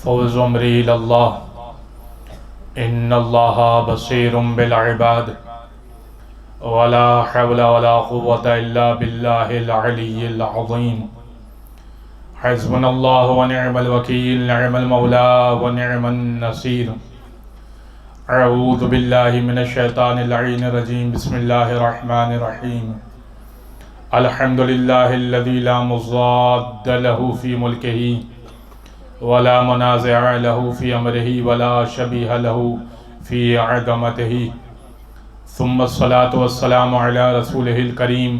فوز امری اللہ ان اللہ بصیر بالعباد ولا حول ولا قوة الا باللہ العلی العظیم حسبنا اللہ ونعم الوکیل نعم المولا ونعم النصیر اعوذ باللہ من الشیطان اللعین الرجیم بسم اللہ الرحمن الرحیم الحمدللہ الذی لا مضاد له فی ملکہ ولا منازع له في امره ولا شبیہ له في عظمته ثم الصلاة والسلام على رسوله الكريم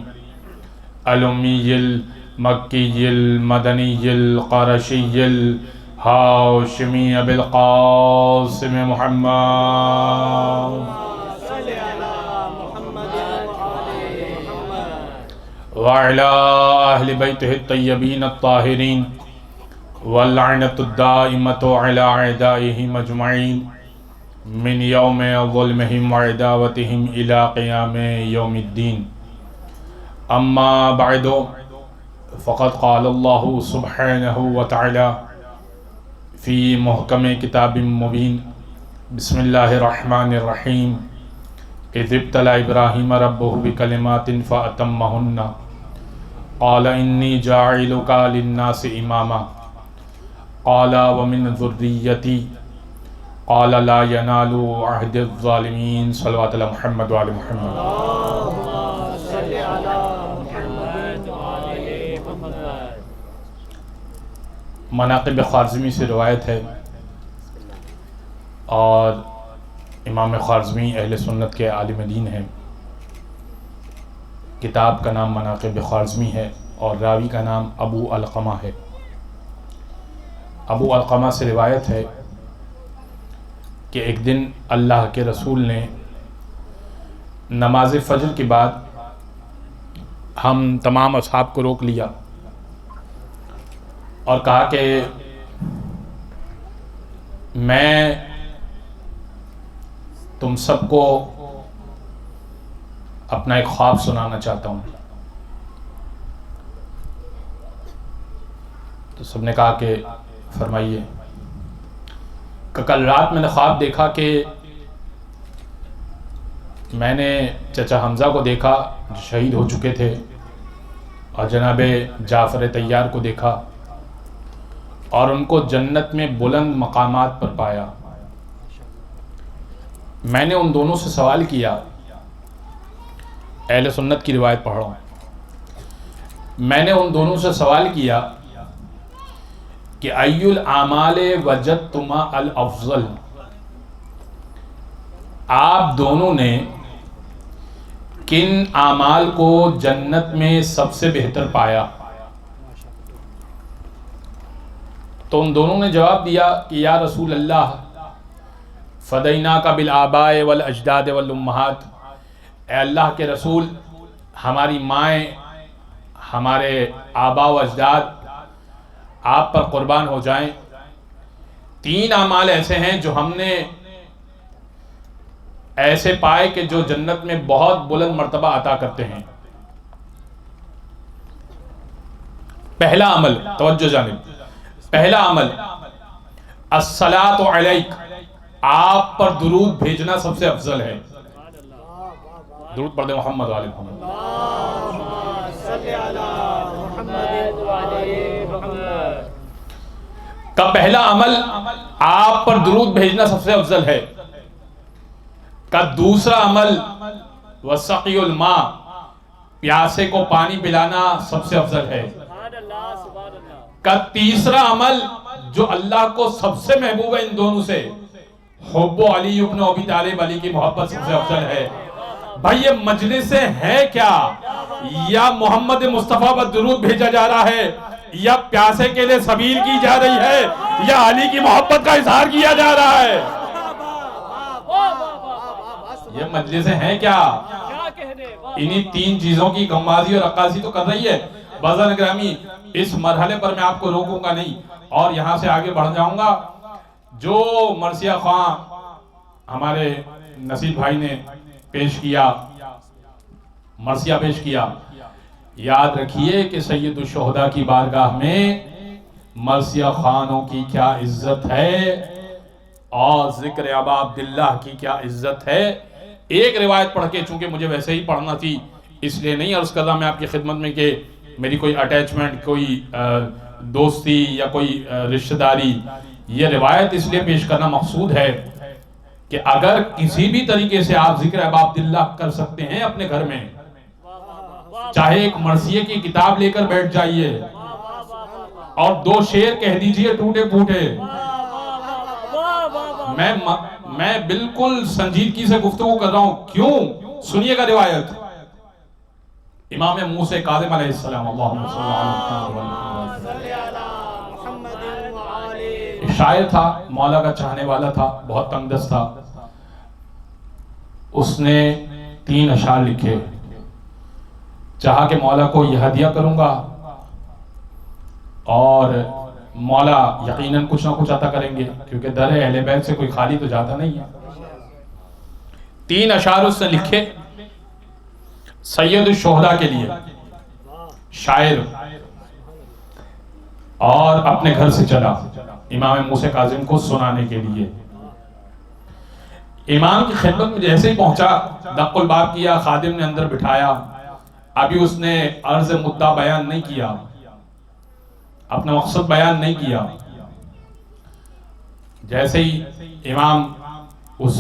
الأمي المكي المدني القرشي الهاشمي أبي القاسم محمد وعلى أهل بيته الطيبين الطاهرين واللعنة الدائمة على أعدائهم أجمعين من يوم ظلمهم وعداوتهم إلى قيام يوم الدين أما بعد فقد قال الله سبحانه وتعالى في محكم كتاب مبين بسم الله الرحمن الرحيم إذ ابتلى إبراهيم ربه بكلمات فأتمهن قال إني جاعلك للناس إماما قال ومن ذريتي قال لا ينال عهد الظالمين صلوات اللہ محمد وعلى محمد اللهم صل على محمد وعلى محمد۔ مناقب خوارزمی سے روایت ہے اور امام خوارزمی اہل سنت کے عالم دین ہیں۔ کتاب کا نام مناقب خوارزمی ہے اور راوی کا نام ابو علقمہ ہے۔ ابو علقمہ سے روایت ہے کہ ایک دن اللہ کے رسول نے نماز فجر کے بعد ہم تمام اصحاب کو روک لیا اور کہا کہ میں تم سب کو اپنا ایک خواب سنانا چاہتا ہوں۔ تو سب نے کہا کہ فرمائیے۔ کہ کل رات میں نے خواب دیکھا کہ میں نے چچا حمزہ کو دیکھا جو شہید ہو چکے تھے اور جناب جعفر طیار کو دیکھا اور ان کو جنت میں بلند مقامات پر پایا۔ میں نے ان دونوں سے سوال کیا، اہل سنت کی روایت پڑھ رہا ہوں، میں نے ان دونوں سے سوال کیا کہ ای الاعمال وجدتما الافضل، آپ دونوں نے کن اعمال کو جنت میں سب سے بہتر پایا؟ تو ان دونوں نے جواب دیا کہ یا رسول اللہ فدیناک بالآباء والاجداد والامہات، اے اللہ کے رسول ہماری مائیں ہمارے آبا و اجداد آپ پر قربان ہو جائیں۔ تین اعمال ایسے ہیں جو ہم نے ایسے پائے کہ جو جنت میں بہت بلند مرتبہ عطا کرتے ہیں۔ پہلا عمل، توجہ جانب، پہلا عمل الصلاۃ علیک، آپ پر درود بھیجنا سب سے افضل ہے۔ درود پڑھ دیں محمد وعلی محمد۔ کا پہلا عمل آپ پر درود بھیجنا سب سے افضل ہے۔ کا دوسرا عمل وسقی الماء، پیاسے کو پانی پلانا سب سے افضل ہے۔ کا تیسرا عمل جو اللہ کو سب سے محبوب ہے ان دونوں سے، حب علی ابن ابی طالب، علی کی محبت سب سے افضل ہے۔ بھائی یہ مجلس ہے کیا؟ یا محمد مصطفیٰ پر درود بھیجا جا رہا ہے، یا پیاسے کے لیے سبیل کی جا رہی ہے، یا علی کی محبت کا اظہار کیا جا رہا ہے؟ یہ مجلس ہیں کیا؟ انہی تین چیزوں کی غمازی اور عکاسی تو کر رہی ہے۔ بازار گرامی، اس مرحلے پر میں آپ کو روکوں گا نہیں اور یہاں سے آگے بڑھ جاؤں گا۔ جو مرثیہ خواں ہمارے نصیر بھائی نے پیش کیا، مرثیہ پیش کیا، یاد رکھیے کہ سید الشہداء کی بارگاہ میں مرثیہ خانوں کی کیا عزت ہے اور ذکر ابا عبداللہ کی کیا عزت ہے. ایک روایت پڑھ کے، چونکہ مجھے ویسے ہی پڑھنا تھی اس لیے نہیں عرض کر رہا میں آپ کی خدمت میں کہ میری کوئی اٹیچمنٹ، کوئی دوستی یا کوئی رشتہ داری، یہ روایت اس لیے پیش کرنا مقصود ہے کہ اگر کسی بھی طریقے سے آپ ذکر ابا عبداللہ کر سکتے ہیں اپنے گھر میں، چاہے ایک مرثیے کی کتاب لے کر بیٹھ جائیے اور 2 شعر کہہ دیجئے ٹوٹے پھوٹے. میں بالکل سنجیدگی سے گفتگو کر رہا ہوں. کیوں؟ سنیے گا روایت. امام موسیٰ کاظم علیہ السلام، اللہم صلی علی محمد، شاعر تھا، مولا کا چاہنے والا تھا، بہت تنگ دست تھا. اس نے 3 اشعار لکھے. چاہا کہ مولا کو یہ ہدیہ کروں گا اور مولا یقیناً کچھ نہ کچھ عطا کریں گے، کیونکہ در اہل بیت سے کوئی خالی تو جاتا نہیں ہے. 3 اشعار اس نے لکھے سید الشہداء کے لیے، شاعر، اور اپنے گھر سے چلا امام موسیٰ کاظم کو سنانے کے لیے. امام کی خدمت میں جیسے ہی پہنچا، دق الباب کیا، خادم نے اندر بٹھایا. ابھی اس نے عرض مدعا بیان نہیں کیا، اپنا مقصد بیان نہیں کیا. جیسے ہی امام اس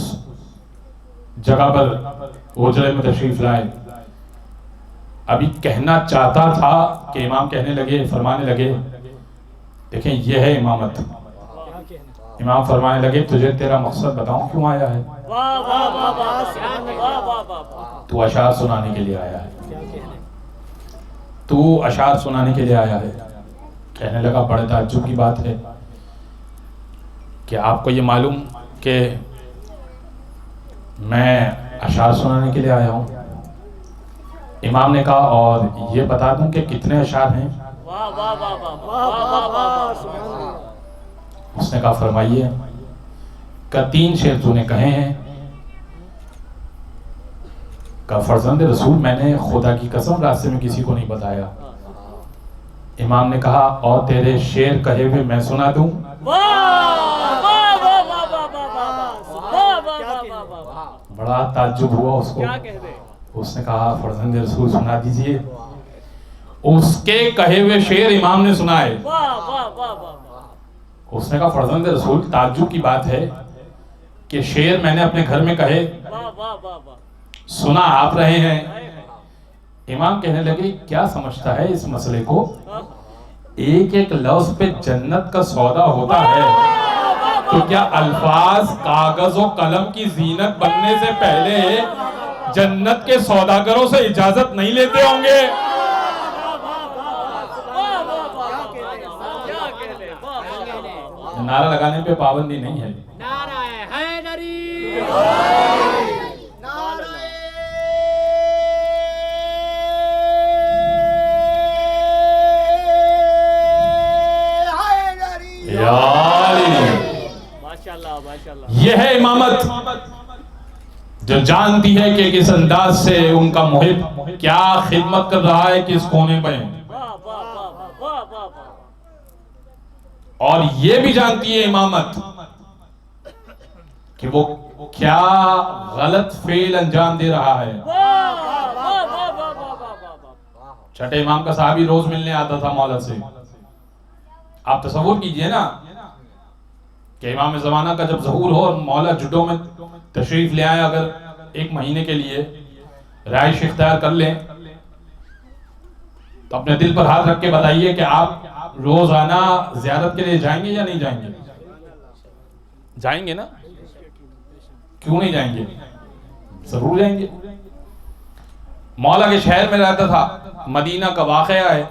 جگہ پر حجرے میں تشریف لائے، ابھی کہنا چاہتا تھا کہ امام کہنے لگے، فرمانے لگے دیکھیں یہ ہے امامت. امام فرمانے لگے تجھے تیرا مقصد بتاؤں کیوں آیا ہے؟ تو اشعار سنانے کے لیے آیا ہے، تو اشعار سنانے کے لیے آیا ہے. کہنے لگا بڑے تعجب کی بات ہے کہ آپ کو یہ معلوم کہ میں اشعار سنانے کے لیے آیا ہوں. امام نے کہا اور یہ بتا دوں کہ کتنے اشعار ہیں؟ اس نے کہا فرمائیے. کہ 3 شعر تو نے کہے ہیں. کہ فرزند رسول میں نے خدا کی قسم راستے میں کسی کو نہیں بتایا. امام نے کہا اور تیرے شعر کہے ہوئے میں سنا دوں؟ بڑا تعجب ہوا اس کو. اس نے کہا فرزند رسول سنا دیجئے. اس کے کہے ہوئے شعر امام نے سنائے. اس نے کہا فرزند رسول تعجب کی بات ہے کہ شعر میں نے اپنے گھر میں کہے، سنا آپ رہے ہیں. امام کہنے لگے کیا سمجھتا ہے اس مسئلے کو؟ ایک ایک لفظ پہ جنت کا سودا ہوتا ہے، تو کیا الفاظ کاغذ و قلم کی زینت بننے سے پہلے جنت کے سوداگروں سے اجازت نہیں لیتے ہوں گے؟ نعرہ لگانے پہ پابندی نہیں ہے. نعرہ حیدری، نعرہ حیدری. یا علی، ماشاءاللہ ماشاءاللہ. یہ ہے امامت جو جانتی ہے کہ کس انداز سے ان کا محب کیا خدمت کر رہا ہے کس کونے پہ، اور یہ بھی جانتی ہے امامت کہ وہ کیا غلط فعل انجام دے رہا ہے. چھٹے امام کا صحابی روز ملنے آتا تھا مولا سے. آپ تصور کیجئے نا کہ امام زمانہ کا جب ظہور ہو اور مولا جڈوں میں تشریف لے آئے، اگر 1 مہینے کے لیے رہائش اختیار کر لیں تو اپنے دل پر ہاتھ رکھ کے بتائیے کہ آپ روزانہ زیارت کے لیے جائیں گے یا نہیں جائیں گے؟ جائیں گے نا؟ کیوں نہیں جائیں گے؟ ضرور جائیں گے. مولا کے شہر میں رہتا تھا، مدینہ کا واقعہ ہے.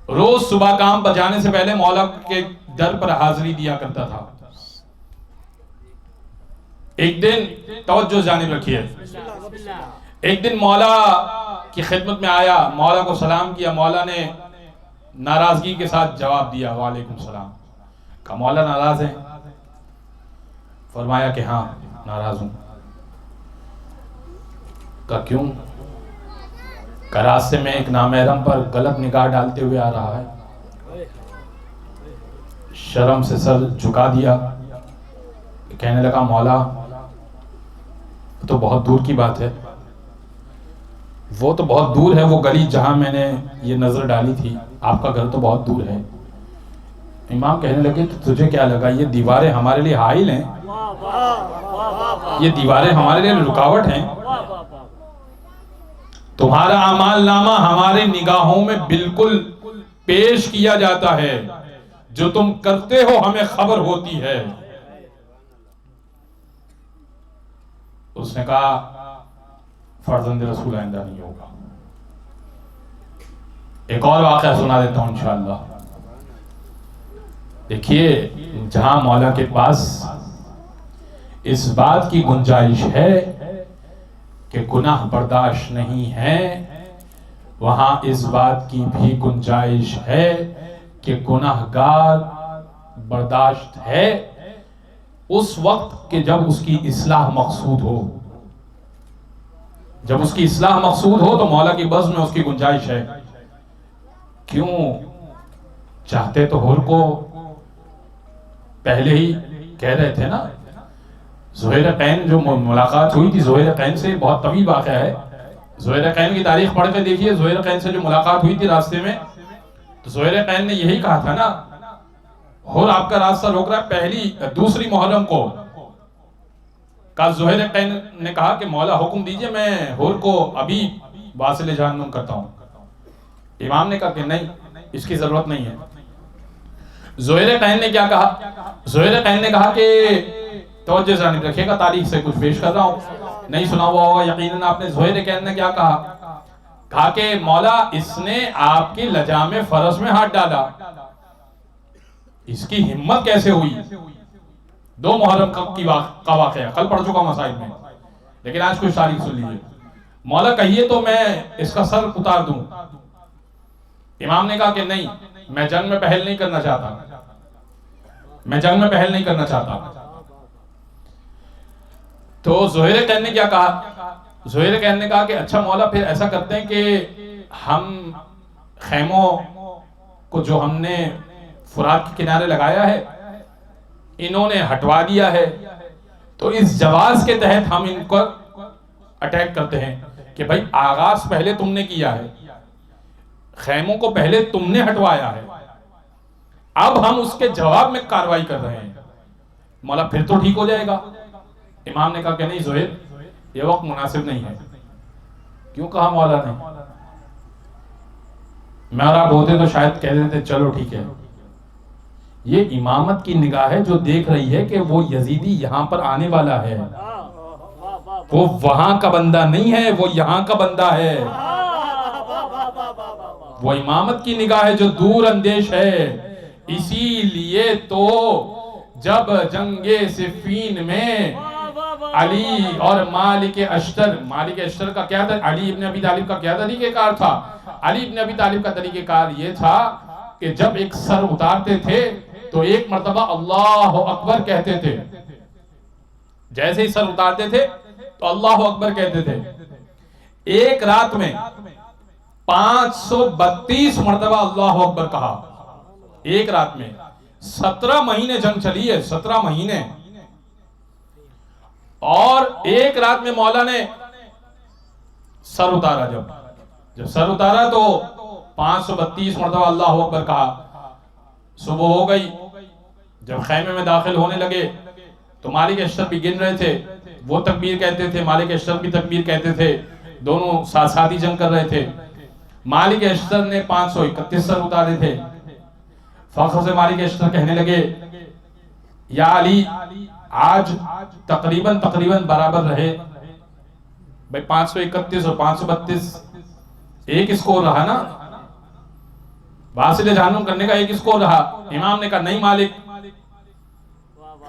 روز صبح کام پر جانے سے پہلے مولا کے در پر حاضری دیا کرتا تھا. ایک دن توجہ جانب رکھیے، ایک دن مولا کی خدمت میں آیا، مولا کو سلام کیا. مولا نے ناراضگی کے ساتھ جواب دیا وعلیکم السلام. کہا مولا ناراض ہیں؟ فرمایا کہ ہاں ناراض ہوں. کہا کیوں؟ کہ راستے میں ایک نامحرم پر غلط نگاہ ڈالتے ہوئے آ رہا ہے. شرم سے سر جھکا دیا، کہنے لگا مولا تو بہت دور کی بات ہے، وہ تو بہت دور ہے، وہ گلی جہاں میں نے یہ نظر ڈالی تھی، آپ کا گھر تو بہت دور ہے۔ امام کہنے لگے تو تجھے کیا لگا یہ دیواریں ہمارے لیے حائل ہیں؟ یہ دیواریں ہمارے لیے رکاوٹ ہیں؟ تمہارا اعمال نامہ ہماری نگاہوں میں بالکل پیش کیا جاتا ہے، جو تم کرتے ہو ہمیں خبر ہوتی ہے۔ اس نے کہا فرزند رسول آئندہ نہیں ہوگا۔ ایک اور واقعہ سنا دیتا ہوں انشاءاللہ۔ دیکھیے جہاں مولا کے پاس اس بات کی گنجائش ہے کہ گناہ برداشت نہیں ہے، وہاں اس بات کی بھی گنجائش ہے کہ گناہگار برداشت ہے، اس وقت کہ جب اس کی اصلاح مقصود ہو۔ جب اس کی اصلاح مقصود ہو تو مولا کی بزم میں اس کی گنجائش ہے۔ کیوں چاہتے تو حر کو پہلے ہی کہہ رہے تھے نا، زہیر قین جو ملاقات ہوئی تھی زہیر قین سے، بہت طویل واقعہ ہے، زہیر قین کی تاریخ پڑھ کے دیکھیے، زہیر قین سے جو ملاقات ہوئی تھی راستے میں، تو زہیر قین نے یہی کہا تھا نا، حر آپ کا راستہ روک رہا ہے، دوسری محرم کو کہا، زہیر قین نے کہا کہ مولا حکم دیجئے میں حر کو ابھی واصل جہنم کرتا ہوں۔ امام نے کہا کہ نہیں، اس کی ضرورت نہیں ہے۔ زہیر قین نے کیا کہا؟ زہیر قین نے کہا کہ توجہ جانب رکھیے گا، تاریخ سے کچھ پیش کر رہا ہوں، نہیں سنا ہوا ہوگا یقیناً آپ نے۔ زہیر قین نے کیا کہا؟ کہا کہ مولا اس نے آپ کی لجام فرس میں ہاتھ ڈالا، اس کی ہمت کیسے ہوئی؟ 2 محرم کا واقعہ کل پڑھ چکا مسائل میں، لیکن آج کچھ تاریخ سن لیجئے۔ مولا کہیے تو میں اس کا سر اتار دوں۔ امام نے کہا کہ نہیں، میں جنگ میں پہل نہیں کرنا چاہتا، میں جنگ میں پہل نہیں کرنا چاہتا۔ تو زہیر قین نے کیا کہا؟ زہیر قین نے کہا کہ اچھا مولا پھر ایسا کرتے ہیں کہ ہم خیموں کو جو ہم نے فرات کے کنارے لگایا ہے انہوں نے ہٹوا دیا ہے، تو اس جواز کے تحت ہم ان کو اٹیک کرتے ہیں کہ بھائی آغاز پہلے تم نے کیا ہے، خیموں کو پہلے تم نے ہٹوایا ہے، اب ہم اس کے جواب میں کارروائی کر رہے ہیں، مولا پھر تو ٹھیک ہو جائے گا۔ امام نے کہا کہ نہیں زہیر، یہ وقت مناسب نہیں ہے۔ کیوں کہا مولا نے؟ میں اور آپ ہوتے تو شاید کہہ دیتے چلو ٹھیک ہے۔ یہ امامت کی نگاہ ہے جو دیکھ رہی ہے کہ وہ یزیدی یہاں پر آنے والا ہے، وہ وہاں کا بندہ نہیں ہے، وہ یہاں کا بندہ ہے۔ وہ امامت کی نگاہ ہے جو دور اندیش ہے۔ اسی لیے تو جب جنگ صفین میں علی اور مالک اشتر کا کیا تھا؟ علی ابن ابی طالب کا کیا طریقہ کار تھا؟ علی ابن ابی طالب کا طریقہ کار یہ تھا کہ جب ایک سر اتارتے تھے تو ایک مرتبہ اللہ اکبر کہتے تھے، جیسے ہی سر اتارتے تھے تو اللہ اکبر کہتے تھے۔ ایک رات میں 532 مرتبہ اللہ اکبر کہا، ایک رات میں۔ 17 مہینے جنگ چلی ہے، 17 مہینے، اور ایک رات میں مولا نے سر اتارا، جب سر اتارا تو 532 مرتبہ اللہ اکبر کہا۔ صبح ہو گئی، جب خیمے میں داخل ہونے لگے تو مالک اشتر بھی گن رہے تھے، وہ تکبیر کہتے تھے، مالک اشتر بھی تکبیر کہتے تھے، دونوں ساتھ ساتھ ہی جنگ کر رہے تھے۔ مالک اشتر نے 531 سر اتارے تھے۔ فخر سے مالک اشتر کہنے لگے یا علی آج تقریباً برابر رہے، بھئی 531 اور 532 ایک اسکور رہا نا، واصل جہنم کرنے کا ایک اسکور رہا۔ امام نے کہا نہیں مالک،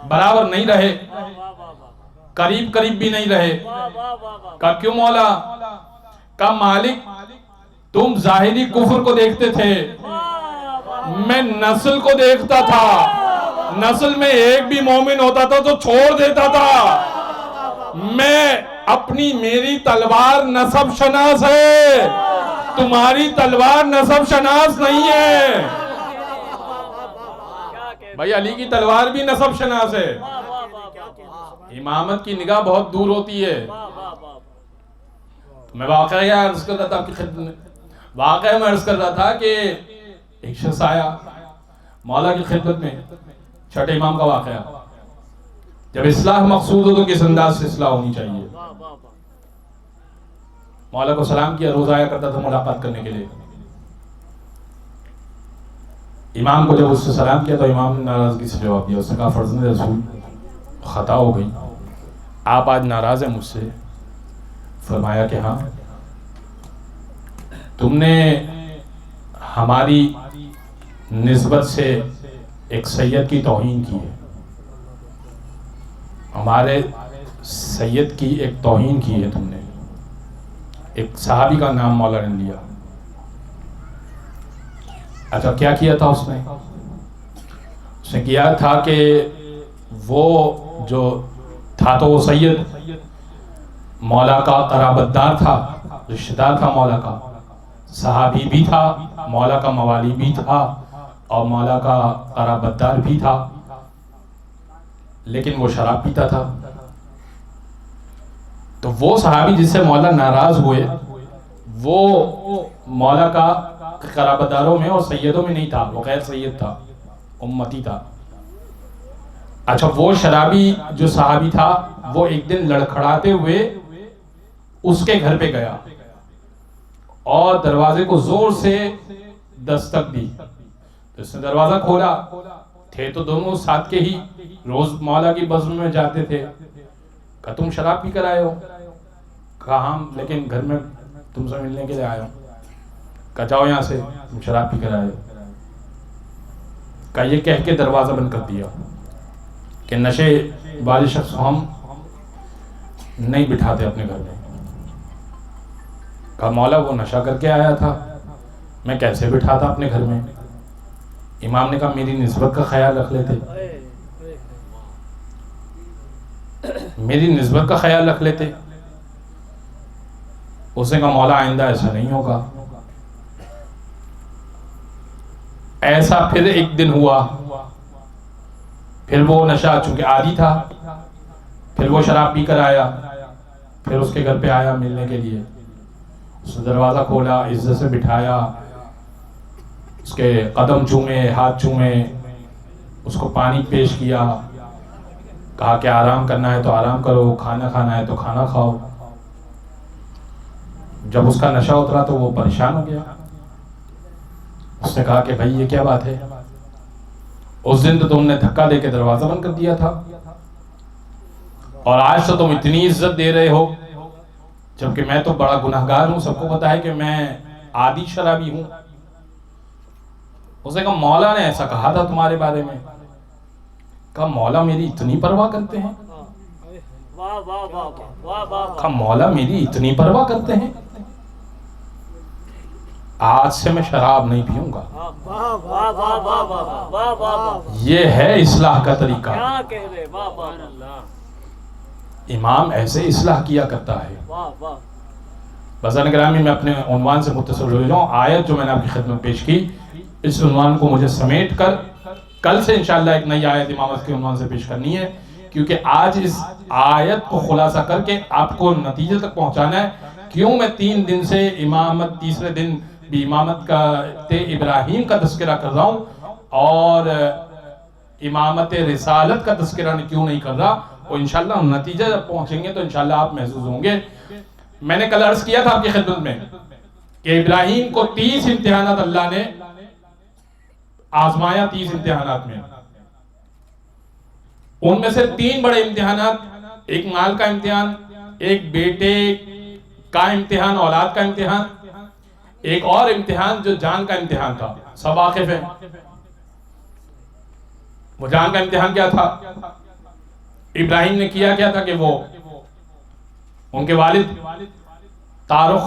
برابر نہیں رہے، قریب بھی نہیں رہے۔ کہا کیوں مولا؟ کہا مالک تم ظاہری کفر کو دیکھتے تھے، میں نسل کو دیکھتا تھا، نسل میں ایک بھی مومن ہوتا تھا تو چھوڑ دیتا تھا۔ میری تلوار نسب شناس ہے، تمہاری تلوار نسب شناس نہیں ہے۔ بھائی علی کی تلوار بھی نسب شناس ہے. واہ واہ واہ امامت کی نگاہ بہت دور ہوتی ہے. واہ واہ واہ. میں واقعہ عرض کر رہا تھا آپ کی خدمت میں. واقعہ میں عرض کر رہا تھا کہ ایک شخص آیا مولا کی خدمت میں. چھٹے امام کا واقعہ. جب اصلاح مقصود ہو تو کس انداز سے اصلاح ہونی چاہیے. واہ واہ واہ. مولا کو سلام کیا. روز آیا کرتا تھا ملاقات کرنے کے لیے. امام کو جب اس سے سلام کیا تو امام نے ناراضگی سے جواب دیا. اس نے کہا فرزند رسول خطا ہو گئی, آپ آج ناراض ہیں مجھ سے. فرمایا کہ ہاں, تم نے ہماری نسبت سے ایک سید کی توہین کی ہے. ہمارے سید کی ایک توہین کی ہے تم نے. ایک صحابی کا نام مولا نے لیا. اچھا کیا کیا تھا اس نے کیا تھا کہ وہ جو تھا تو وہ سید مولا کا قرابت دار تھا, رشتہ دار تھا مولا کا, صحابی بھی تھا, مولا کا موالی بھی تھا اور مولا کا قرابت دار بھی تھا, لیکن وہ شراب پیتا تھا. تو وہ صحابی جس سے مولا ناراض ہوئے وہ مولا کا قرابت داروں میں اور سیدوں میں نہیں تھا, وہ غیر سید تھا, امتی تھا. اچھا وہ شرابی جو صحابی تھا وہ ایک دن لڑکھڑاتے ہوئے اس کے گھر پہ گیا اور دروازے کو زور سے دستک دی. تو اس نے دروازہ کھولا. تھے تو دونوں ساتھ کے ہی, روز مولا کی بزم میں جاتے تھے. کہا تم شراب پی کر آئے ہو؟ کہا ہاں, لیکن گھر میں تم سے ملنے کے لیے آئے ہوں. کہا جاؤ یہاں سے, تم شراب پی کر آئے ہو. کہا یہ کہہ کے دروازہ بند کر دیا کہ نشے والے شخص کو ہم نہیں بٹھاتے اپنے گھر میں. کہا مولا وہ نشہ کر کے آیا تھا, میں کیسے بٹھاتا اپنے گھر میں. امام نے کہا میری نسبت کا خیال رکھ لیتے, میری نسبت کا خیال رکھ لیتے. اس نے کہا مولا آئندہ ایسا نہیں ہوگا. ایسا پھر ایک دن ہوا. پھر وہ نشہ چونکہ عادی تھا, پھر وہ شراب پی کر آیا. پھر اس کے گھر پہ آیا ملنے کے لیے. اس نے دروازہ کھولا, عزت سے بٹھایا, اس کے قدم چومے, ہاتھ چومے, اس کو پانی پیش کیا. کہا کہ آرام کرنا ہے تو آرام کرو, کھانا کھانا ہے تو کھانا کھاؤ. جب اس کا نشہ اترا تو وہ پریشان ہو گیا. اس نے کہا کہ بھائی یہ کیا بات ہے, اس دن تو تم نے دھکا دے کے دروازہ بند کر دیا تھا اور آج تو تم اتنی عزت دے رہے ہو, جبکہ میں تو بڑا گناہگار ہوں, سب کو پتا ہے کہ میں عادی شرابی ہوں. اس نے کہا مولا نے ایسا کہا تھا تمہارے بارے میں. کہا مولا میری اتنی پرواہ کرتے ہیں. واہ واہ واہ واہ واہ. کہا مولا میری اتنی پرواہ کرتے ہیں, آج سے میں شراب نہیں پیوں گا. واہ واہ واہ واہ واہ واہ واہ. یہ ہے اصلاح کا طریقہ. کیا کہہ رہے, واہ واہ اللہ. امام ایسے اصلاح کیا کرتا ہے. واہ واہ. بزرگ گرامی میں اپنے عنوان سے متصل ہو جاؤں. آیت جو میں نے آپ کی خدمت پیش کی, اس عنوان کو مجھے سمیٹ کر کل سے انشاءاللہ ایک نئی آیت امامت کے عنوان سے پیش کرنی ہے, کیونکہ آج اس آیت کو خلاصہ کر کے آپ کو نتیجے تک پہنچانا ہے. کیوں میں 3 دن سے امامت, تیسرے دن بھی امامت کا ابراہیم کا تذکرہ کر رہا ہوں اور امامت رسالت کا تذکرہ کیوں نہیں کر رہا, وہ انشاءاللہ نتیجہ جب پہنچیں گے تو انشاءاللہ آپ محسوس ہوں گے. میں نے کل عرض کیا تھا آپ کی خدمت میں کہ ابراہیم کو 30 امتحانات اللہ نے آزمایا. 30 امتحانات میں ان میں سے 3 بڑے امتحانات, ایک مال کا امتحان, ایک بیٹے کا امتحان, اولاد کا امتحان, ایک اور امتحان جو جان کا امتحان تھا. سب واقف ہیں وہ جان کا امتحان کیا تھا. ابراہیم نے کیا تھا کہ وہ ان کے والد تارخ,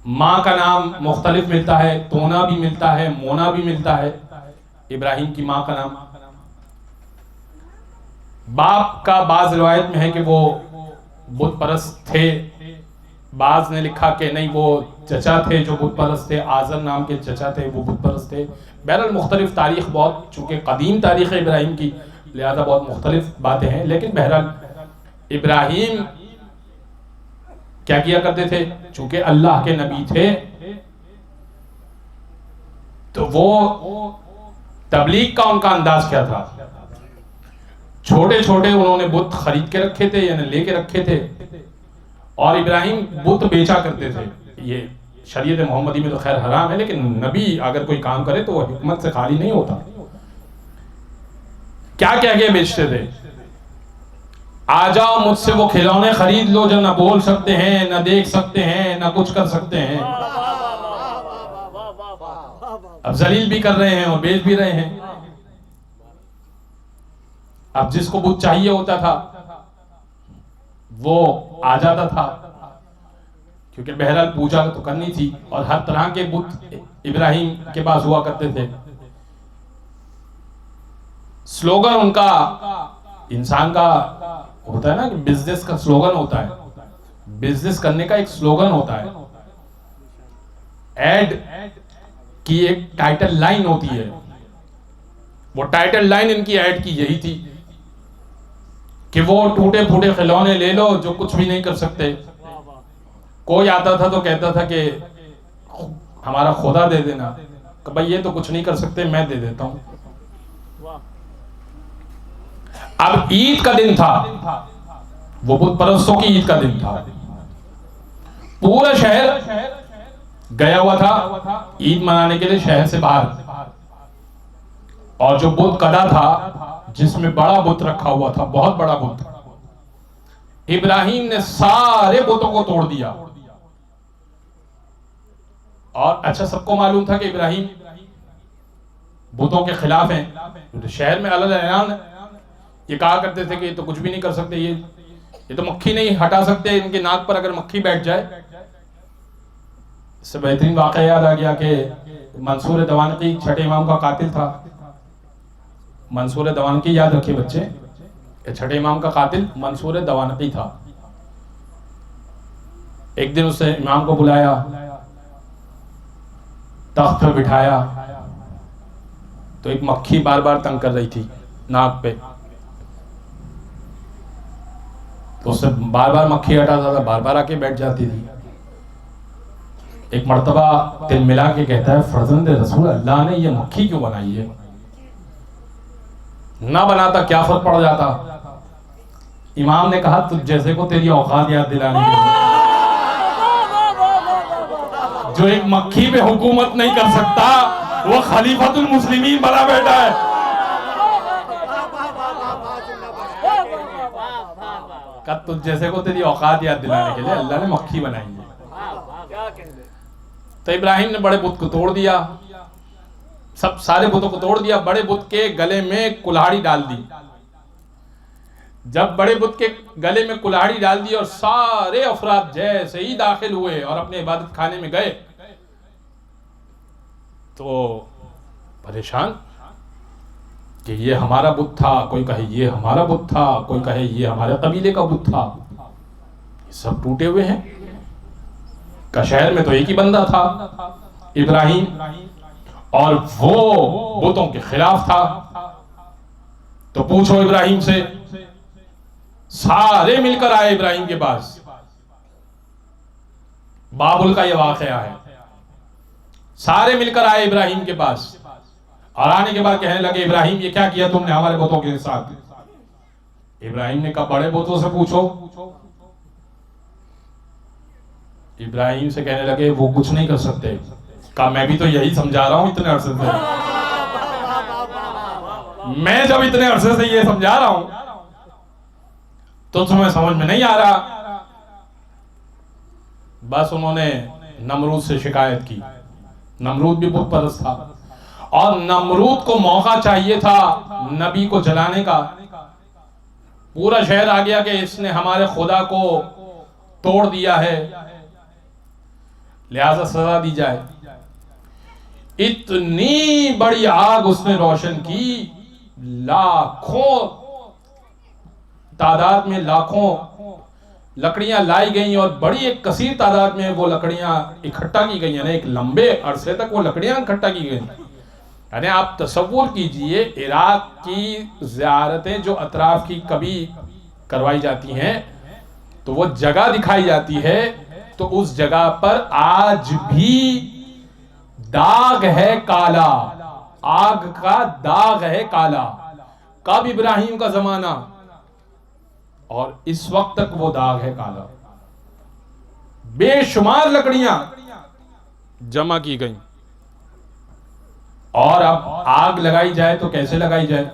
ماں کا نام مختلف ملتا ہے, تونا بھی ملتا ہے, مونا بھی ملتا ہے. ابراہیم کی ماں کا نام, باپ کا بعض روایت میں ہے کہ وہ بت پرست تھے, بعض نے لکھا کہ نہیں وہ چچا تھے جو بت پرست تھے، آزر نام کے چچا تھے وہ بت پرست تھے. بہرحال مختلف تاریخ، بہت چونکہ قدیم تاریخ ابراہیم کی لہذا بہت مختلف باتیں ہیں، لیکن بہرحال ابراہیم کیا کیا کرتے تھے؟ چونکہ اللہ کے نبی تھے تو وہ تبلیغ کا ان کا انداز کیا تھا؟ چھوٹے چھوٹے انہوں نے بت خرید کے رکھے تھے، یعنی لے کے رکھے تھے، اور ابراہیم بت بیچا کرتے تھے. یہ شریعت محمدی میں تو خیر حرام ہے، لیکن نبی اگر کوئی کام کرے تو وہ حکمت سے خالی نہیں ہوتا. کیا کہہ کے بیچتے تھے؟ آ جاؤ مجھ سے وہ کھلونے خرید لو جو نہ بول سکتے ہیں، نہ دیکھ سکتے ہیں، نہ کچھ کر سکتے ہیں. اب ذلیل بھی کر رہے ہیں اور بیچ بھی رہے ہیں. اب جس کو بت چاہیے ہوتا تھا وہ آ جاتا تھا، کیونکہ بہرحال پوجا تو کرنی تھی، اور ہر طرح کے بت ابراہیم کے پاس ہوا کرتے تھے. سلوگن ان کا، انسان کا ہوتا ہے نا کہ بزنس کا سلوگن ہوتا ہے، بزنس کرنے کا ایک سلوگن ہوتا ہے. ایڈ کی ایک ٹائٹل لائن ہوتی ہے، وہ ٹائٹل لائن ان کی ایڈ کی یہی تھی کہ وہ ٹوٹے پھوٹے کھلونے لے لو جو کچھ بھی نہیں کر سکتے. کوئی آتا تھا تو کہتا تھا کہ ہمارا خدا دے دینا، کہ بھائی یہ تو کچھ نہیں کر سکتے، میں دے دیتا ہوں. اب عید کا دن تھا، وہ بت پرستوں کی عید کا دن تھا. پورا شہر گیا ہوا تھا عید منانے کے لیے شہر سے باہر، اور جو بت کدا تھا جس میں بڑا بت رکھا ہوا تھا، بہت بڑا بت، ابراہیم نے سارے بتوں کو توڑ دیا. اور اچھا سب کو معلوم تھا کہ ابراہیم بتوں کے خلاف ہیں. شہر میں علل اعلان یہ کہا کرتے تھے کہ یہ تو کچھ بھی نہیں کر سکتے، یہ تو مکھی نہیں ہٹا سکتے، ان کے ناک پر اگر مکھی بیٹھ جائے. اس سے بہترین واقعہ یاد آ گیا کہ منصور دوانقی چھٹے امام کا قاتل تھا. منصور دوانقی یاد رکھے بچے، چھٹے امام کا قاتل منصور دوانقی تھا. ایک دن اس نے امام کو بلایا، تخت پہ بٹھایا، تو ایک مکھی بار بار تنگ کر رہی تھی ناک پہ. تو اس سے بار بار مکھی ہٹاتا تھا، بار بار آ کے بیٹھ جاتی تھی. ایک مرتبہ دل ملا کے کہتا ہے فرزند رسول اللہ نے یہ مکھی کیوں بنائی ہے؟ نہ بناتا کیا فرق پڑ جاتا؟ امام نے کہا تجھ جیسے کو تیری اوقات یاد دلانے کے لیے، جو ایک مکھی پہ حکومت نہیں کر سکتا وہ خلیفۃ المسلمین بنا بیٹھا ہے. کہ تجھ جیسے کو تیری اوقات یاد دلانے کے لیے اللہ نے مکھی بنائی ہے. تو ابراہیم نے بڑے بت کو توڑ دیا، سارے بتوں کو توڑ دیا. بڑے بت کے گلے میں کلہاڑی ڈال دی. جب بڑے بت کے گلے میں کلہاڑی ڈال دی اور سارے افراد جیسے ہی داخل ہوئے اور اپنے عبادت خانے میں گئے تو پریشان کہ یہ ہمارا بت تھا، کوئی کہے یہ ہمارا بت تھا، کوئی کہے یہ ہمارے قبیلے کا بت تھا. یہ سب ٹوٹے ہوئے ہیں. کا شہر میں تو ایک ہی بندہ تھا ابراہیم، اور وہ بتوں کے خلاف تھا. تو پوچھو ابراہیم سے. سارے مل کر آئے ابراہیم کے پاس. بابل کا یہ واقعہ ہے. سارے مل کر آئے ابراہیم کے پاس، اور آنے کے بعد کہنے لگے ابراہیم یہ کیا کیا تم نے ہمارے بتوں کے ساتھ؟ ابراہیم نے کہا بڑے بتوں سے پوچھو. ابراہیم سے کہنے لگے وہ کچھ نہیں کر سکتے. کہا میں بھی تو یہی سمجھا رہا ہوں اتنے عرصے سے، میں جب اتنے عرصے سے یہ سمجھا رہا ہوں تو تمہیں سمجھ میں نہیں آ رہا. بس انہوں نے نمرود سے شکایت کی. نمرود بھی بت پرست تھا، اور نمرود کو موقع چاہیے تھا نبی کو جلانے کا. پورا شہر آ گیا کہ اس نے ہمارے خدا کو توڑ دیا ہے، لہذا سزا دی جائے. اتنی بڑی آگ اس نے روشن کی، لاکھوں تعداد میں لاکھوں لکڑیاں لائی گئیں اور بڑی ایک کثیر تعداد میں وہ لکڑیاں اکٹھا کی گئی، یعنی ایک لمبے عرصے تک وہ لکڑیاں اکٹھا کی گئی۔ یعنی آپ تصور کیجئے عراق کی زیارتیں جو اطراف کی کبھی کروائی جاتی ہیں تو وہ جگہ دکھائی جاتی ہے، تو اس جگہ پر آج بھی داغ ہے کالا، آگ کا داغ ہے کالا، کب ابراہیم کا زمانہ، اور اس وقت تک وہ داغ ہے کالا۔ بے شمار لکڑیاں جمع کی گئیں، اور اب آگ لگائی جائے تو کیسے لگائی جائے،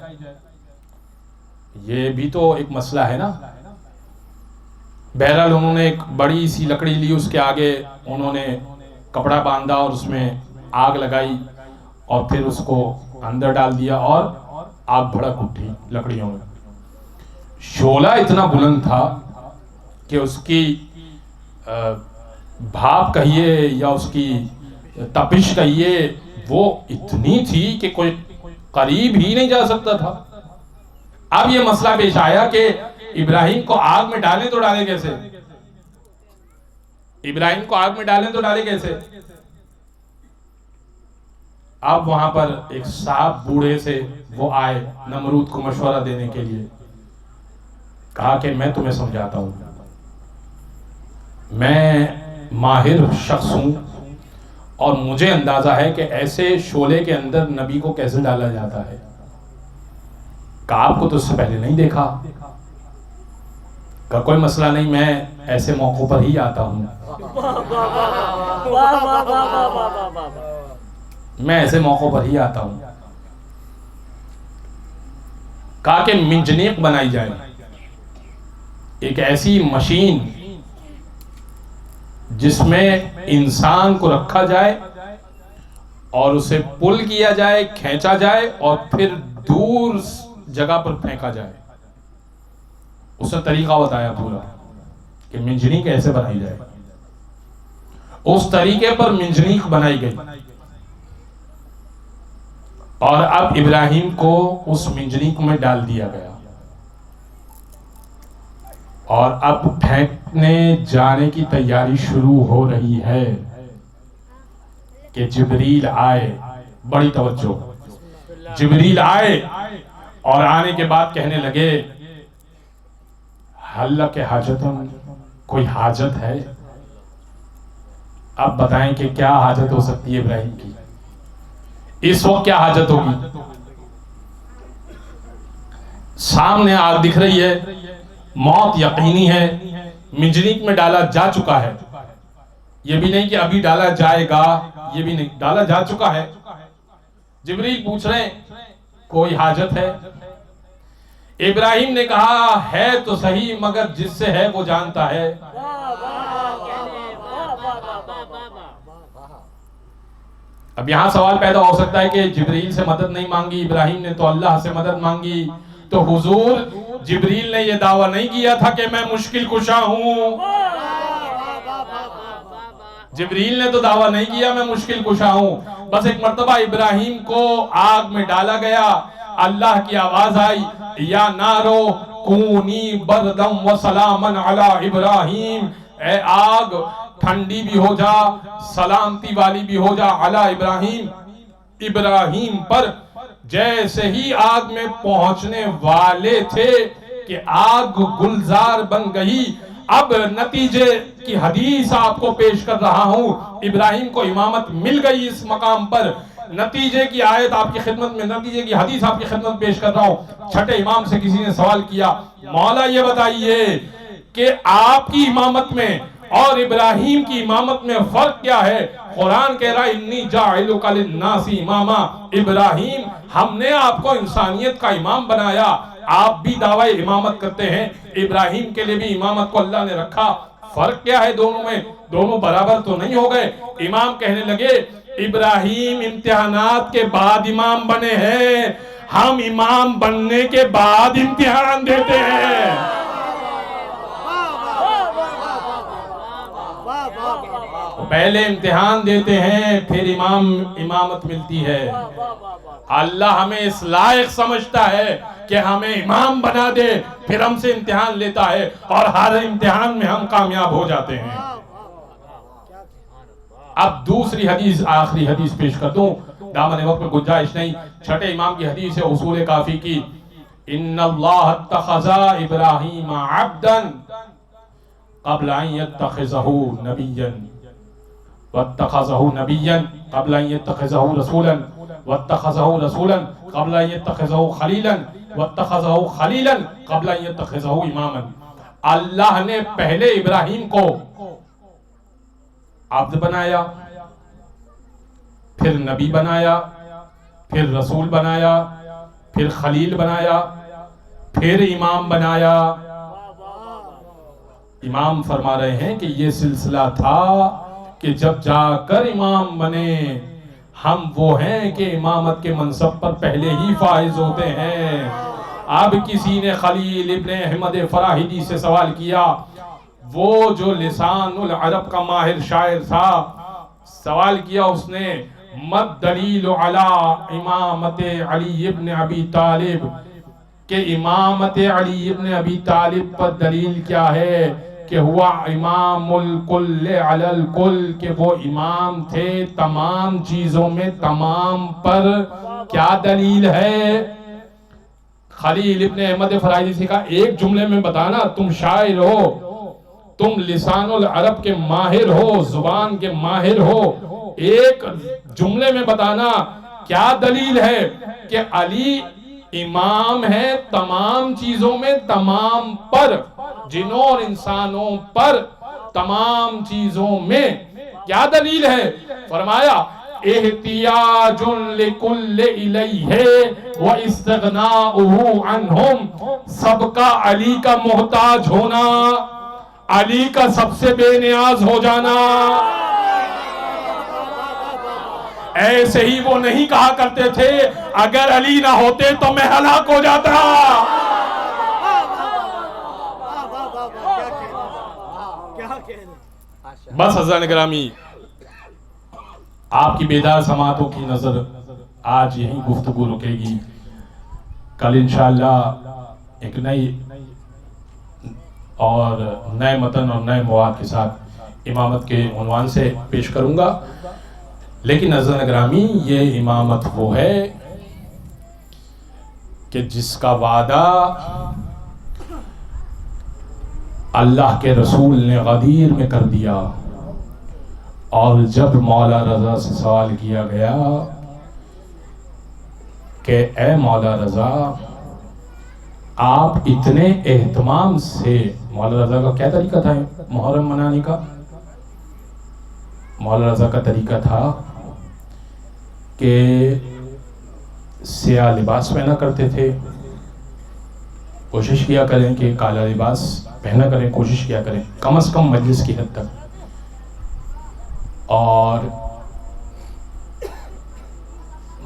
یہ بھی تو ایک مسئلہ ہے نا۔ بہرحال انہوں نے ایک بڑی سی لکڑی لی، اس کے آگے انہوں نے کپڑا باندھا اور اس میں آگ لگائی اور پھر اس کو اندر ڈال دیا اور آگ بھڑک اٹھی لکڑیوں میں۔ شعلہ اتنا بلند تھا کہ اس کی بھاپ کہیے یا اس کی تپش کہیے، وہ اتنی تھی کہ کوئی قریب ہی نہیں جا سکتا تھا۔ اب یہ مسئلہ پیش آیا کہ ابراہیم کو آگ میں ڈالیں تو ڈالیں کیسے، ابراہیم کو آگ میں ڈالیں تو ڈالیں کیسے۔ اب وہاں پر ایک صاحب بوڑھے سے وہ آئے نمرود کو مشورہ دینے کے لیے، کہا کہ میں تمہیں سمجھاتا ہوں، میں ماہر شخص ہوں اور مجھے اندازہ ہے کہ ایسے شعلے کے اندر نبی کو کیسے ڈالا جاتا ہے۔ کہا آپ کو تو اس سے پہلے نہیں دیکھا، کہ کوئی مسئلہ نہیں، میں ایسے موقع پر ہی آتا ہوں، میں ایسے موقع پر ہی آتا ہوں۔ کہا کہ منجنیق بنائی جائے، ایک ایسی مشین جس میں انسان کو رکھا جائے اور اسے پل کیا جائے، کھینچا جائے اور پھر دور جگہ پر پھینکا جائے۔ اس نے طریقہ بتایا پورا کہ منجنیق کیسے بنائی جائے۔ اس طریقے پر منجنیق بنائی گئی اور اب ابراہیم کو اس منجنیق میں ڈال دیا گیا، اور اب پھینکنے جانے کی تیاری شروع ہو رہی ہے کہ جبریل آئے۔ بڑی توجہ، جبریل آئے اور آنے کے بعد کہنے لگے حل کے حاجتن، کوئی حاجت ہے؟ اب بتائیں کہ کیا حاجت ہو سکتی ہے ابراہیم کی، اس وقت کیا حاجت ہوگی؟ سامنے آگ دکھ رہی ہے، موت یقینی ہے، منجنیق میں ڈالا جا چکا ہے، یہ بھی نہیں کہ ابھی ڈالا جائے گا، یہ بھی نہیں، ڈالا جا چکا ہے۔ جبریل پوچھ رہے ہیں کوئی حاجت ہے؟ ابراہیم نے کہا ہے تو صحیح، مگر جس سے ہے وہ جانتا ہے۔ اب یہاں سوال پیدا ہو سکتا ہے کہ جبریل سے مدد نہیں مانگی ابراہیم نے، تو اللہ سے مدد مانگی، تو حضور جبریل نے یہ دعویٰ نہیں کیا تھا کہ میں مشکل کشا ہوں؟ جبریل نے تو دعویٰ نہیں کیا میں مشکل کشا ہوں، بس ایک مرتبہ ابراہیم کو آگ میں ڈالا گیا، اللہ کی آواز آئی یا نارو کونی بردم و سلامن علی ابراہیم، اے آگ ٹھنڈی بھی ہو جا، سلامتی والی بھی ہو جا علی ابراہیم، ابراہیم پر۔ جیسے ہی آگ میں پہنچنے والے تھے کہ آگ گلزار بن گئی۔ اب نتیجے کی حدیث آپ کو پیش کر رہا ہوں، ابراہیم کو امامت مل گئی اس مقام پر۔ نتیجے کی آیت آپ کی خدمت میں، نتیجے کی حدیث آپ کی خدمت پیش کر رہا ہوں۔ چھٹے امام سے کسی نے سوال کیا، مولا یہ بتائیے کہ آپ کی امامت میں اور ابراہیم کی امامت میں فرق کیا ہے؟ قرآن کہہ رہا انی جاعلک للناس اماما، ابراہیم ہم نے آپ کو انسانیت کا امام بنایا، آپ بھی دعوی امامت کرتے ہیں، ابراہیم کے لیے بھی امامت کو اللہ نے رکھا، فرق کیا ہے دونوں میں؟ دونوں برابر تو نہیں ہو گئے؟ امام کہنے لگے ابراہیم امتحانات کے بعد امام بنے ہیں، ہم امام بننے کے بعد امتحان دیتے ہیں۔ پہلے امتحان دیتے ہیں پھر امامت ملتی ہے۔ اللہ ہمیں اس لائق سمجھتا ہے کہ ہمیں امام بنا دے، پھر ہم سے امتحان لیتا ہے اور ہر امتحان میں ہم کامیاب ہو جاتے ہیں۔ اب دوسری حدیث، آخری حدیث پیش کر دوں، دامن وقت میں گنجائش نہیں، چھٹے امام کی حدیث ہے اصول کافی کی، ان اللہ اتخذ ابراہیم عبدا قبل ان یتخذہ نبیا واتخذہ نبیا قبل ان یتخذہ رسولا واتخذہ رسولا قبل ان یتخذہ خلیلا واتخذہ خلیلا قبل ان یتخذہ اماما۔ اللہ نے پہلے ابراہیم کو عبد بنایا، پھر نبی بنایا، پھر رسول بنایا، پھر خلیل بنایا، پھر امام بنایا۔ امام فرما رہے ہیں کہ یہ سلسلہ تھا کہ جب جا کر امام بنے، ہم وہ ہیں کہ امامت کے منصب پر پہلے ہی فائز ہوتے ہیں۔ اب کسی نے خلیل ابن احمد فراہیدی سے سوال کیا، وہ جو لسان العرب کا ماہر شاعر تھا، سوال کیا اس نے، مد دلیل علی امامت علی ابن ابی طالب، کہ امامت علی ابن ابی طالب پر دلیل کیا ہے کہ ہوا امام الکل علی الکل، کہ وہ امام تھے تمام چیزوں میں تمام پر، کیا دلیل ہے؟ خلیل ابن احمد فراہیدی سے کہا ایک جملے میں بتانا، تم شاعر ہو، تم لسان العرب کے ماہر ہو، زبان کے ماہر ہو، ایک جملے میں بتانا کیا دلیل ہے کہ علی امام ہے تمام چیزوں میں تمام پر، جنوں اور انسانوں پر تمام چیزوں میں، کیا دلیل ہے؟ فرمایا احتیاج لکل الیہ و استغناؤہ عنہم، سب کا علی کا محتاج ہونا، علی کا سب سے بے نیاز ہو جانا۔ ایسے ہی وہ نہیں کہا کرتے تھے اگر علی نہ ہوتے تو میں ہلاک ہو جاتا۔ بس حضرات گرامی، آپ کی بیدار سماعتوں کی نظر آج یہی گفتگو رکے گی، کل انشاءاللہ ایک نئی اور نئے متن اور نئے مواد کے ساتھ امامت کے عنوان سے پیش کروں گا۔ لیکن حضرات گرامی، یہ امامت وہ ہے کہ جس کا وعدہ اللہ کے رسول نے غدیر میں کر دیا، اور جب مولا رضا سے سوال کیا گیا کہ اے مولا رضا آپ اتنے اہتمام سے، مولا رضا کا کیا طریقہ تھا محرم منانے کا؟ مولا رضا کا طریقہ تھا کہ سیاہ لباس پہنا کرتے تھے، کوشش کیا کریں کہ کالا لباس پہنا کریں، کوشش کیا کریں کم از کم مجلس کی حد تک، اور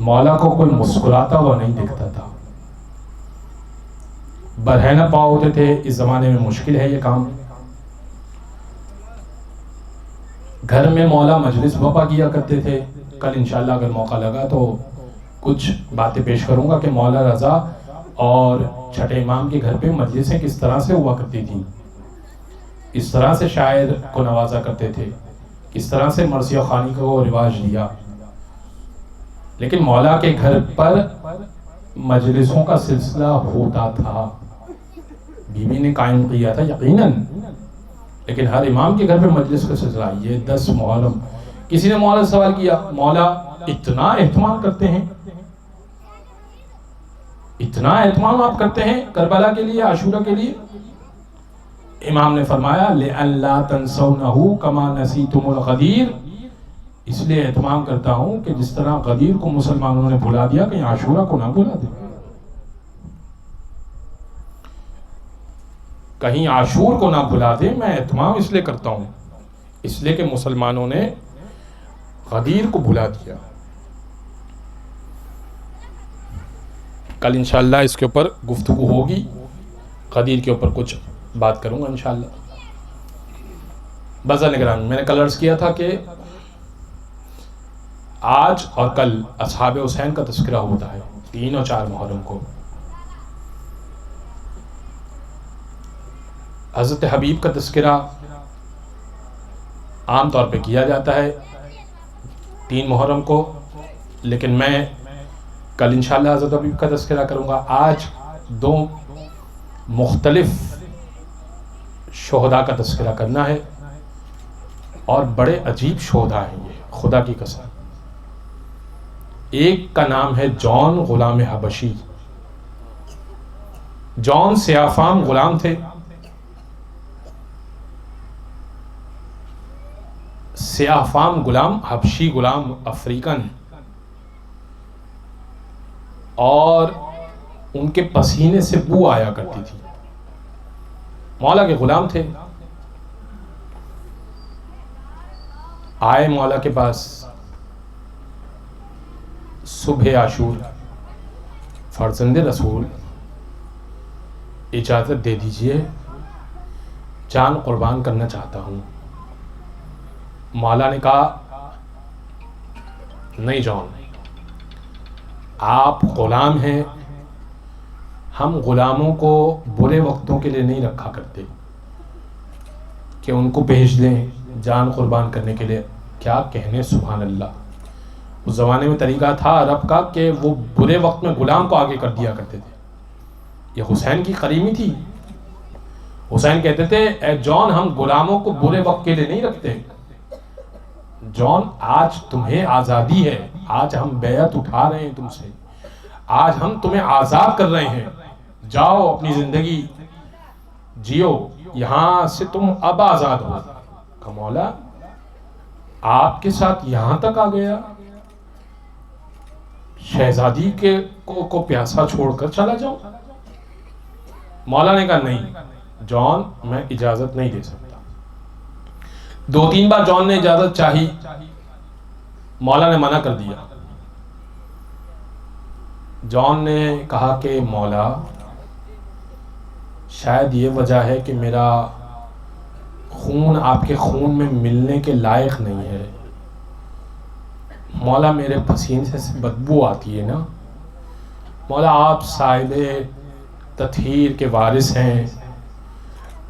مولا کو کوئی مسکراتا ہوا نہیں دکھتا تھا، برہنہ پاؤ ہوتے تھے۔ اس زمانے میں مشکل ہے یہ کام۔ گھر میں مولا مجلس بپا کیا کرتے تھے۔ کل انشاءاللہ اگر موقع لگا تو کچھ باتیں پیش کروں گا کہ مولا رضا اور چھٹے امام کے گھر پہ مجلسیں کس طرح سے ہوا کرتی تھیں، اس طرح سے شاعر کو نوازا کرتے تھے، کس طرح سے مرثیہ خوانی کو رواج دیا۔ لیکن مولا کے گھر پر مجلسوں کا سلسلہ ہوتا تھا، بیوی نے قائم کیا تھا یقیناً، لیکن ہر امام کے گھر پہ مجلس کا سلسلہ۔ یہ 10 محرم کسی نے مولا سے سوال کیا، مولا اتنا اہتمام کرتے ہیں، اتنا اہتمام آپ کرتے ہیں کربلا کے لیے، عاشورہ کے لیے؟ امام نے فرمایا لِأَلَّا تَنْسَوْنَهُ كَمَا نَسِيتُمُ الْغَدِيرَ، اس لیے اہتمام کرتا ہوں کہ جس طرح غدیر کو مسلمانوں نے بھلا دیا، کہیں عاشورہ کو نہ بھلا دیں، کہیں عاشور کو نہ بھلا دیں۔ میں اہتمام اس لیے کرتا ہوں، اس لیے کہ مسلمانوں نے غدیر کو بھلا دیا۔ کل انشاءاللہ اس کے اوپر گفتگو ہوگی، غدیر کے اوپر کچھ بات کروں گا انشاءاللہ۔ بزا نگران، میں نے کل عرض کیا تھا کہ آج اور کل اصحاب حسین کا تذکرہ ہوتا ہے 3 اور 4 محرم کو. حضرت حبیب کا تذکرہ عام طور پہ کیا جاتا ہے 3 محرم کو، لیکن میں کل انشاءاللہ حضرت حبیب کا تذکرہ کروں گا. آج 2 مختلف شہداء کا تذکرہ کرنا ہے، اور بڑے عجیب شہداء ہیں یہ، خدا کی قسم. ایک کا نام ہے جان غلام حبشی. جان سیاہ فام غلام تھے. سیاہ فام غلام، حبشی غلام، افریقن، اور ان کے پسینے سے بو آیا کرتی تھی. مولا کے غلام تھے. آئے مولا کے پاس صبح عاشور، فرزند رسول اجازت دے دیجئے، جان قربان کرنا چاہتا ہوں. مولا نے کہا نہیں جان، آپ غلام ہیں، ہم غلاموں کو برے وقتوں کے لیے نہیں رکھا کرتے کہ ان کو بھیج دیں جان قربان کرنے کے لیے. کیا کہنے، سبحان اللہ. اس زمانے میں طریقہ تھا عرب کا کہ وہ برے وقت میں غلام کو آگے کر دیا کرتے تھے. یہ حسین کی کریمی تھی. حسین کہتے تھے اے جان، ہم غلاموں کو برے وقت کے لیے نہیں رکھتے. جان، آج تمہیں آزادی ہے، آج ہم بیعت اٹھا رہے ہیں تم سے، آج ہم تمہیں آزاد کر رہے ہیں، جاؤ اپنی زندگی جیو، یہاں سے تم اب آزاد ہو. کہ مولا آپ کے ساتھ یہاں تک آ گیا، شہزادی کو پیاسا چھوڑ کر چلا جاؤں. مولا نے کہا نہیں جان، میں اجازت نہیں دے سکتا. 2-3 بار جان نے اجازت چاہی، مولا نے منع کر دیا. جان نے کہا کہ مولا شاید یہ وجہ ہے کہ میرا خون آپ کے خون میں ملنے کے لائق نہیں ہے. مولا میرے پسینے سے بدبو آتی ہے نا. مولا آپ صاحب تطہیر کے وارث ہیں،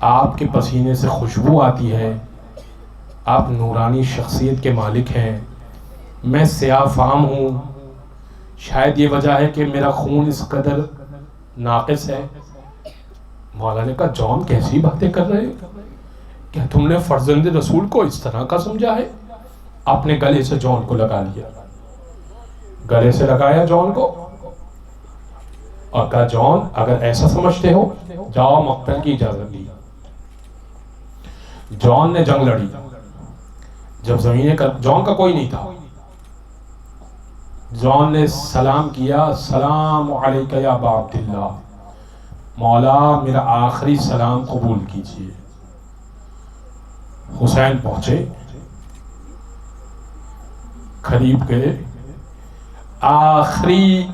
آپ کے پسینے سے خوشبو آتی ہے، آپ نورانی شخصیت کے مالک ہیں، میں سیاہ فام ہوں، شاید یہ وجہ ہے کہ میرا خون اس قدر ناقص ہے. مولا نے کہا جان کیسی باتیں کر رہے ہیں، کیا تم نے فرزند رسول کو اس طرح کا سمجھا ہے؟ اپنے گلے سے جان کو لگا لیا، گلے سے لگایا جان کو، اور کہا جان اگر ایسا سمجھتے ہو جاؤ مقتل کی اجازت دی. جان نے جنگ لڑی. جب زمین کا جان کا کوئی نہیں تھا، جان نے سلام کیا، السلام علیکہ یا ابا عبداللہ، مولا میرا آخری سلام قبول کیجئے. حسین پہنچے، قریب گئے، آخری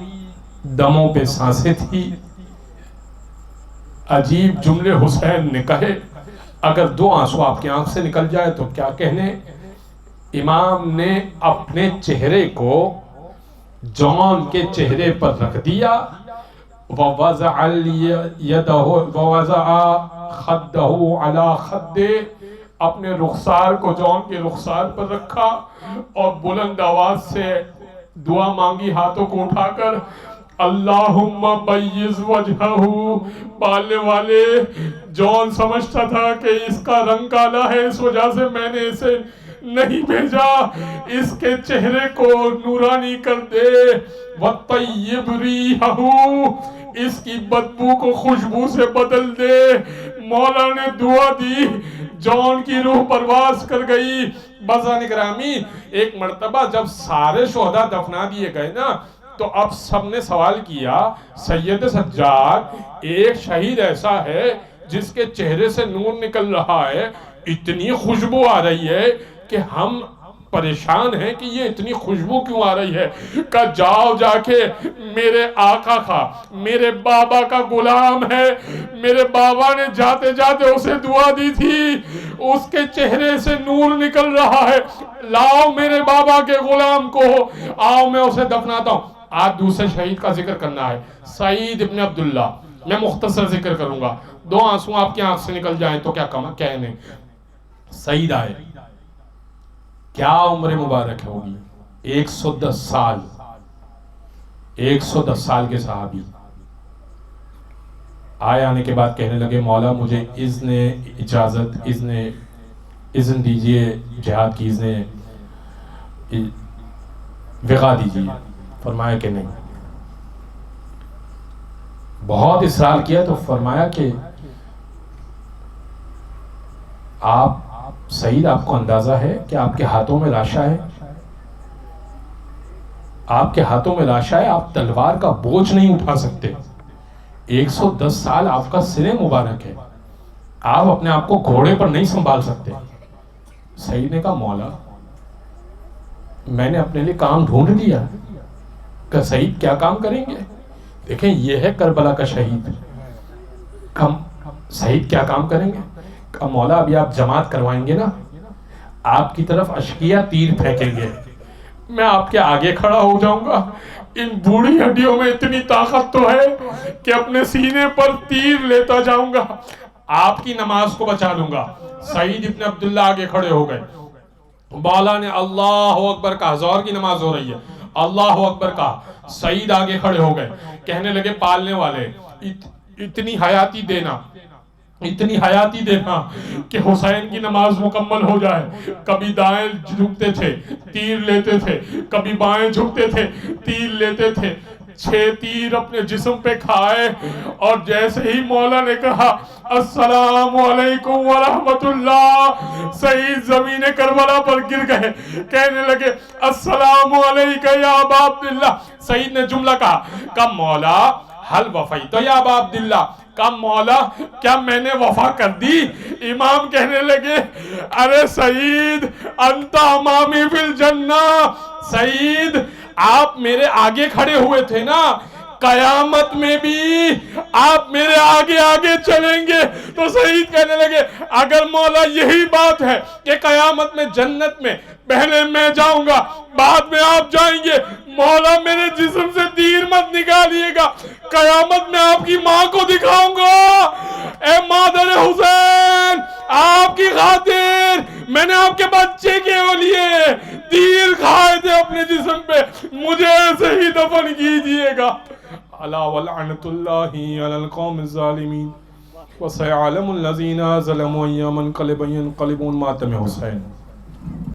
دموں پہ سانسیں تھی. عجیب جملے حسین نے کہے، اگر 2 آنسو آپ کی آنکھ سے نکل جائے تو کیا کہنے. امام نے اپنے چہرے کو جان کے چہرے پر رکھ دیا، وَوَضَعَ خَدَّهُ عَلَى خَدِّهِ، اپنے رخسار کو جان کے رخسار پر رکھا، اور بلند آواز سے دعا مانگی ہاتھوں کو اٹھا کر، اللہم بیض وجہہ. بالنے والے جان سمجھتا تھا کہ اس کا رنگ کالا ہے، اس وجہ سے میں نے اسے نہیں بھیجا، اس کے چہرے کو نورانی کر دے. وَطَيِّبْ رِيحَهُ، اس کی بدبو کو خوشبو سے بدل دے. مولا نے دعا دی، جان کی روح پرواز کر گئی. بازان گرامی، ایک مرتبہ جب سارے شہداء دفنا دیے گئے نا، تو اب سب نے سوال کیا سید سجاد، ایک شہید ایسا ہے جس کے چہرے سے نور نکل رہا ہے، اتنی خوشبو آ رہی ہے کہ ہم پریشان ہیں کہ یہ اتنی خوشبو کیوں آ رہی ہے. کہا جاؤ جا کے میرے آقا کا میرے بابا کا غلام ہے, میرے بابا نے جاتے جاتے اسے دعا دی تھی, اس کے چہرے سے نور نکل رہا ہے, لاؤ میرے بابا کے غلام کو, آؤ میں اسے دفناتا ہوں. آج دوسرے شہید کا ذکر کرنا ہے, سعید ابن عبداللہ. میں مختصر ذکر کروں گا, 2 آنسو آپ کی آنکھ سے نکل جائیں تو کیا کہنے. سعید آئے, کیا عمر مبارک ہوگی, 110 سال, 110 سال کے صحابی. آنے کے بعد کہنے لگے مولا مجھے اذن دیجئے جہاد کی, وقا دیجئے. فرمایا کہ نہیں. بہت اصرار کیا تو فرمایا کہ سعید آپ کو اندازہ ہے کہ آپ کے ہاتھوں میں لاشا ہے, آپ کے ہاتھوں میں لاشا ہے, آپ تلوار کا بوجھ نہیں اٹھا سکتے, 110 سال آپ کا سر مبارک ہے, آپ اپنے آپ کو گھوڑے پر نہیں سنبھال سکتے. سعید نے کہا مولا میں نے اپنے لیے کام ڈھونڈ لیا. کہ سعید کیا کام کریں گے, دیکھیں یہ ہے کربلا کا شہید. سعید کیا کام کریں گے. کہا مولا ابھی آپ جماعت کروائیں گے نا, آپ کی طرف اشقیہ تیر پھینکیں گے, میں آپ کے آگے کھڑا ہو جاؤں گا, ان بوڑھی ہڈیوں میں اتنی طاقت تو ہے کہ اپنے سینے پر تیر لیتا جاؤں گا, آپ کی نماز کو بچا لوں گا. سعید ابن عبداللہ آگے کھڑے ہو گئے, بالا نے اللہ اکبر کہا, ظہر کی نماز ہو رہی ہے, اللہ اکبر کہا. سعید آگے کھڑے ہو گئے, کہنے لگے پالنے والے اتنی حیاتی دینا کہ حسین کی نماز مکمل ہو جائے. کبھی دائیں جھکتے تھے تیر لیتے تھے, کبھی بائیں جھکتے تھے تیر لیتے تھے. 6 تیر اپنے جسم پہ کھائے, اور جیسے ہی مولا نے کہا السلام علیکم ورحمت اللہ, سعید زمین کربلا پر گر گئے. کہنے لگے السلام علیکم یا ابا عبداللہ. سعید نے جملہ کہا مولا حل وفیت یا ابا عبداللہ, کہا مولا کیا میں نے وفا کر دی. امام کہنے لگے ارے سعید انت امامی فی الجنہ, سعید آپ میرے آگے کھڑے ہوئے تھے نا, قیامت میں بھی آپ میرے آگے آگے چلیں گے. تو سعید کہنے لگے اگر مولا یہی بات ہے کہ قیامت میں جنت میں پہلے میں جاؤں گا بعد میں آپ جائیں گے, مولا میرے جسم سے تیر مت نکالیے گا, قیامت میں آپ کی ماں کو دکھاؤں گا, اے مادر حسین آپ کی خاطر میں نے آپ کے بچے کے لیے تیر کھائے تھے اپنے جسم پہ, مجھے ایسے ہی دفن کیجئے گا. الا ولعنت اللہ علی القوم الظالمین وسيعلم الذين ظلموا أيام منقلبون ماتم حسین.